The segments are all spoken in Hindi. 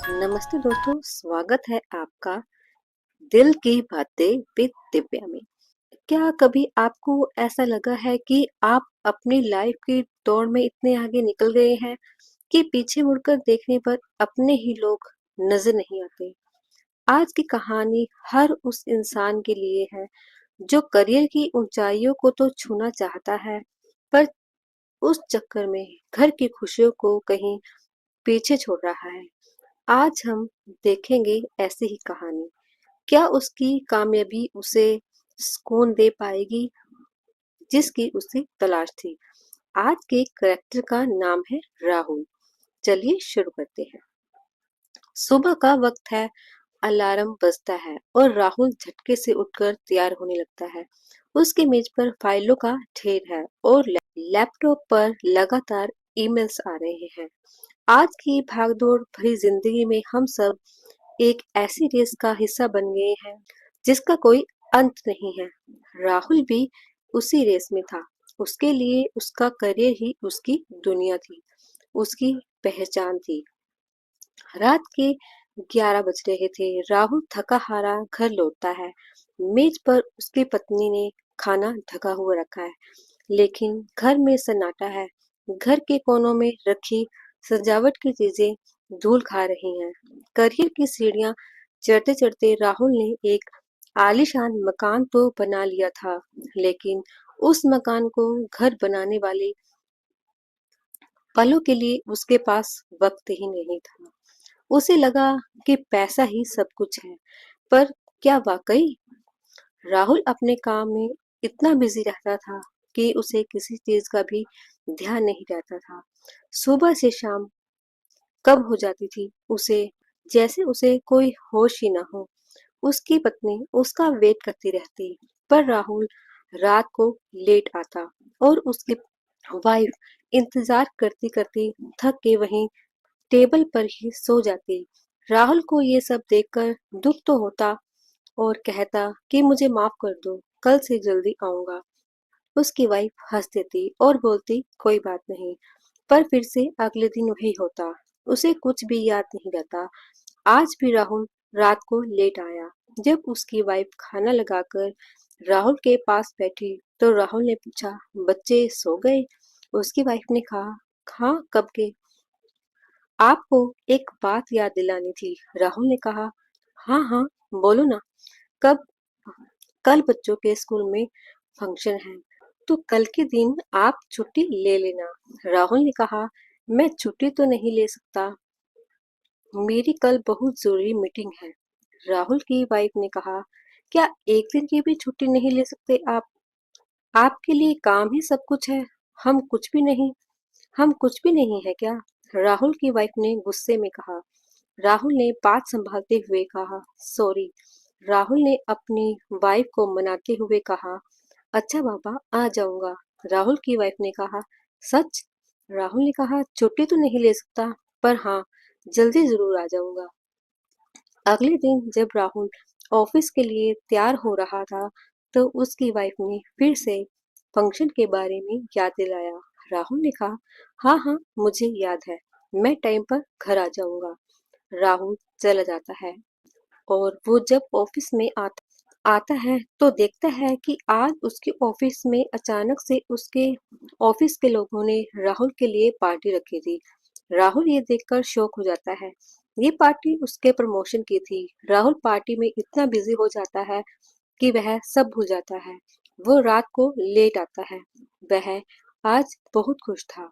नमस्ते दोस्तों, स्वागत है आपका दिल की बातें विद दिव्या में। क्या कभी आपको ऐसा लगा है कि आप अपनी लाइफ की दौड़ में इतने आगे निकल गए हैं कि पीछे मुड़कर देखने पर अपने ही लोग नजर नहीं आते? आज की कहानी हर उस इंसान के लिए है जो करियर की ऊंचाइयों को तो छूना चाहता है, पर उस चक्कर में घर की खुशियों को कहीं पीछे छोड़ रहा है। आज हम देखेंगे ऐसी ही कहानी। क्या उसकी कामयाबी उसे सुकून दे पाएगी जिसकी उसे तलाश थी? आज के करेक्टर का नाम है राहुल। चलिए शुरू करते हैं। सुबह का वक्त है, अलार्म बजता है और राहुल झटके से उठकर तैयार होने लगता है। उसकी मेज पर फाइलों का ढेर है और लैपटॉप पर लगातार ईमेल्स आ रहे हैं। आज की भागदौड़ भरी जिंदगी में हम सब एक ऐसी रेस का हिस्सा बन गए हैं जिसका कोई अंत नहीं है। राहुल भी उसी रेस में था। उसके लिए उसका करियर ही उसकी दुनिया थी, उसकी पहचान थी। रात के 11 बज रहे थे। राहुल थका हारा घर लौटता है। मेज पर उसकी पत्नी ने खाना ढका हुआ रखा है, लेकिन घर में सन्नाटा है। घर के कोनों में रखी सजावट की चीजें धूल खा रही हैं। करियर की सीढ़ियां चढ़ते चढ़ते राहुल ने एक आलीशान मकान तो बना लिया था, लेकिन उस मकान को घर बनाने वाले पलों के लिए उसके पास वक्त ही नहीं था। उसे लगा कि पैसा ही सब कुछ है, पर क्या वाकई? राहुल अपने काम में इतना बिजी रहता था कि उसे किसी चीज का भी ध्यान नहीं रहता था। सुबह से शाम कब हो जाती थी, उसे जैसे उसे कोई होश ही ना हो। उसकी पत्नी उसका वेट करती रहती, पर राहुल रात को लेट आता और उसकी वाइफ इंतजार करती करती थक के वहीं टेबल पर ही सो जाती। राहुल को ये सब देखकर दुख तो होता और कहता कि मुझे माफ कर दो, कल से जल्दी आऊंगा। उसकी वाइफ हंस देती और बोलती कोई बात नहीं, पर फिर से अगले दिन वही होता। उसे कुछ भी याद नहीं रहता। आज भी राहुल रात को लेट आया। जब उसकी वाइफ खाना लगाकर राहुल के पास बैठी तो राहुल ने पूछा, बच्चे सो गए? उसकी वाइफ ने कहा, हाँ कब के। आपको एक बात याद दिलानी थी। राहुल ने कहा, हाँ हाँ बोलो ना। कब? कल बच्चों के स्कूल में फंक्शन है, तो कल के दिन आप छुट्टी ले लेना। राहुल ने कहा, मैं छुट्टी तो नहीं ले सकता, मेरी कल बहुत जरूरी मीटिंग है। राहुल की वाइफ ने कहा, क्या एक दिन की भी छुट्टी नहीं ले सकते आप? आपके लिए काम ही सब कुछ है। हम कुछ भी नहीं हम कुछ भी नहीं है क्या? राहुल की वाइफ ने गुस्से में कहा। राहुल ने बात संभालते हुए कहा, सॉरी। राहुल ने अपनी वाइफ को मनाते हुए कहा, अच्छा बाबा आ जाऊंगा। राहुल की वाइफ ने कहा, सच? राहुल ने कहा, छुट्टी तो नहीं ले सकता, पर हाँ जल्दी जरूर आ जाऊंगा। अगले दिन जब राहुल ऑफिस के लिए तैयार हो रहा था, तो उसकी वाइफ ने फिर से फंक्शन के बारे में याद दिलाया। राहुल ने कहा, हाँ हाँ मुझे याद है, मैं टाइम पर घर आ जाऊंगा। राहुल चला जाता है और वो जब ऑफिस में आता है तो देखता है कि आज उसके ऑफिस में अचानक से उसके ऑफिस के लोगों ने राहुल के लिए पार्टी रखी थी। राहुल ये देखकर शॉक हो जाता है। ये पार्टी उसके प्रमोशन की थी। राहुल पार्टी में इतना बिजी हो जाता है कि वह सब भूल जाता है। वो रात को लेट आता है। वह आज बहुत खुश था।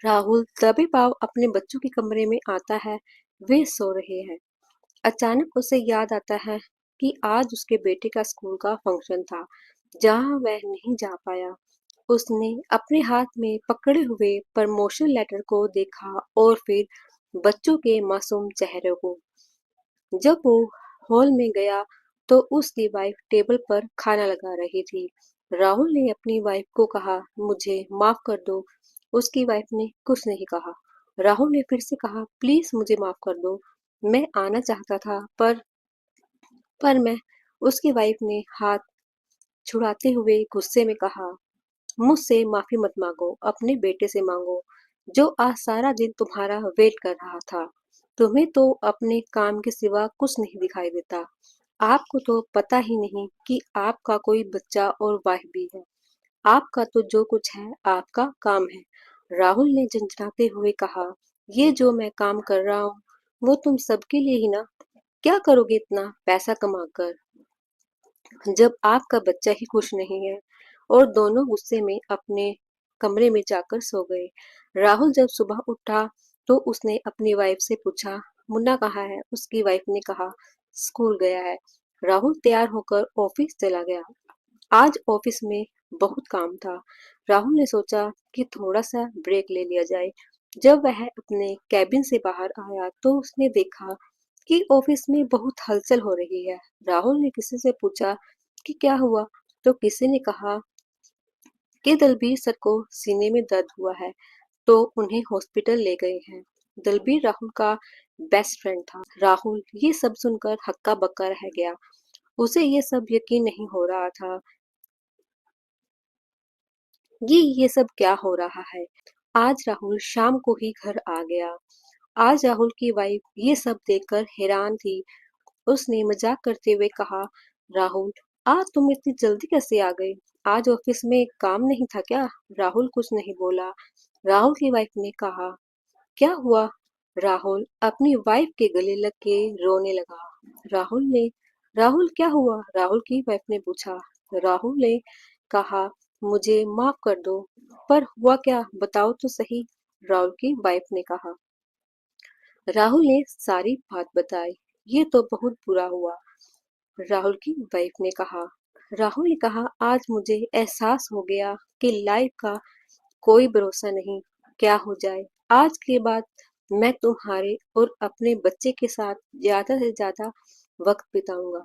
राहुल दबे पांव अपने बच्चों के कमरे में आता है। वे सो रहे हैं। अचानक उसे याद आता है कि आज उसके बेटे का स्कूल का फंक्शन था, जहां वह नहीं जा पाया। उसने अपने हाथ में पकड़े हुए प्रमोशन लेटर को देखा और फिर बच्चों के मासूम चेहरे को। जब वो हॉल में गया तो उसकी वाइफ टेबल पर खाना लगा रही थी। राहुल ने अपनी वाइफ को कहा, मुझे माफ कर दो। उसकी वाइफ ने कुछ नहीं कहा। राहुल ने फिर से कहा, प्लीज मुझे माफ कर दो, मैं आना चाहता था, पर मैं। उसकी वाइफ ने हाथ छुड़ाते हुए गुस्से में कहा, मुझसे माफी मत मांगो, अपने बेटे से मांगो, जो आज सारा दिन तुम्हारा वेट कर रहा था। तुम्हें तो अपने काम के सिवा कुछ नहीं दिखाई देता। आपको तो पता ही नहीं कि आपका कोई बच्चा और वाइफ भी है। आपका तो जो कुछ है आपका काम है। राहुल ने झंझनाते हुए कहा, ये जो मैं काम कर रहा हूँ वो तुम सबके लिए ही ना। क्या करोगे इतना पैसा कमाकर जब आपका बच्चा ही खुश नहीं है। और दोनों गुस्से में अपने कमरे में जाकर सो गए। राहुल जब सुबह उठा तो उसने अपनी वाइफ से पूछा, मुन्ना कहाँ है। उसकी वाइफ ने कहा, स्कूल गया है। राहुल तैयार होकर ऑफिस चला गया। आज ऑफिस में बहुत काम था। राहुल ने सोचा कि थोड़ा सा ब्रेक ले लिया जाए। जब वह अपने कैबिन से बाहर आया तो उसने देखा कि ऑफिस में बहुत हलचल हो रही है। राहुल ने किसी से पूछा कि क्या हुआ, तो किसी ने कहा कि दलबीर सर को सीने में दर्द हुआ है, तो उन्हें हॉस्पिटल ले गए हैं। दलबीर राहुल का बेस्ट फ्रेंड था। राहुल ये सब सुनकर हक्का बक्का रह गया। उसे ये सब यकीन नहीं हो रहा था। ये सब क्या हो रहा है। आज राहुल शाम को ही घर आ गया। आज राहुल की वाइफ ये सब देखकर हैरान थी। उसने मजाक करते हुए कहा, राहुल आज तुम इतनी जल्दी कैसे आ गए। आज ऑफिस में काम नहीं था क्या। राहुल कुछ नहीं बोला। राहुल की वाइफ ने कहा, क्या हुआ। राहुल अपनी वाइफ के गले लग के रोने लगा। राहुल क्या हुआ, राहुल की वाइफ ने पूछा। राहुल ने कहा, मुझे माफ कर दो। पर हुआ क्या बताओ तो सही। राहुल की वाइफ ने कहा। राहुल ने सारी बात बताई। ये तो बहुत बुरा हुआ। राहुल की वाइफ ने कहा। राहुल ने कहा, आज मुझे एहसास हो गया कि लाइफ का कोई भरोसा नहीं, क्या हो जाए। आज के बाद मैं तुम्हारे और अपने बच्चे के साथ ज्यादा से ज्यादा वक्त बिताऊंगा।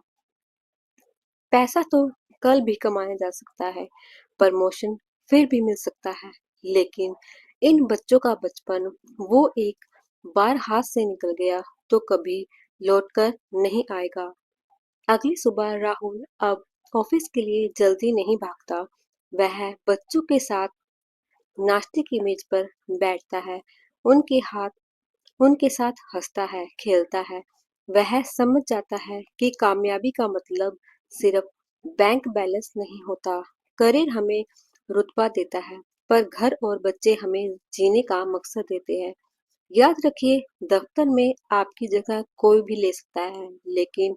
पैसा तो कल भी कमाया जा सकता है, प्रमोशन फिर भी मिल सकता है, लेकिन इन बच्चों का बचपन वो एक बार हाथ से निकल गया तो कभी लौटकर नहीं आएगा। अगली सुबह राहुल अब ऑफिस के लिए जल्दी नहीं भागता। वह बच्चों के साथ नाश्ते की मेज पर बैठता है। उनके हाथ उनके साथ हंसता है, खेलता है। वह समझ जाता है कि कामयाबी का मतलब सिर्फ बैंक बैलेंस नहीं होता। करियर हमें रुतबा देता है, पर घर और बच्चे हमें जीने का मकसद देते हैं। याद रखिए, दफ्तर में आपकी जगह कोई भी ले सकता है, लेकिन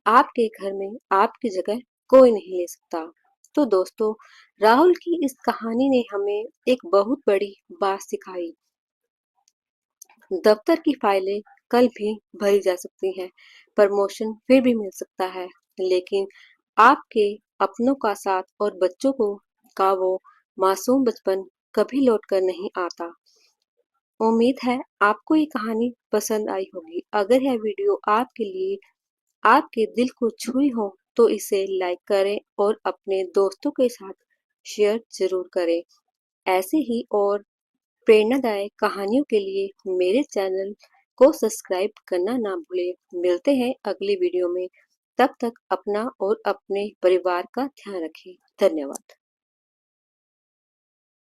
आपके घर में आपकी जगह कोई नहीं ले सकता। तो दोस्तों, राहुल की इस कहानी ने हमें एक बहुत बड़ी बात सिखाई। दफ्तर की फाइलें कल भी भरी जा सकती हैं, प्रमोशन फिर भी मिल सकता है, लेकिन आपके अपनों का साथ और बच्चों को का वो मासूम बचपन कभी लौट कर नहीं आता। उम्मीद है आपको ये कहानी पसंद आई होगी। अगर यह वीडियो आपके लिए आपके दिल को छुई हो तो इसे लाइक करें और अपने दोस्तों के साथ शेयर जरूर करें। ऐसे ही और प्रेरणादायक कहानियों के लिए मेरे चैनल को सब्सक्राइब करना ना भूलें। मिलते हैं अगली वीडियो में। तब तक अपना और अपने परिवार का ध्यान रखें। धन्यवाद।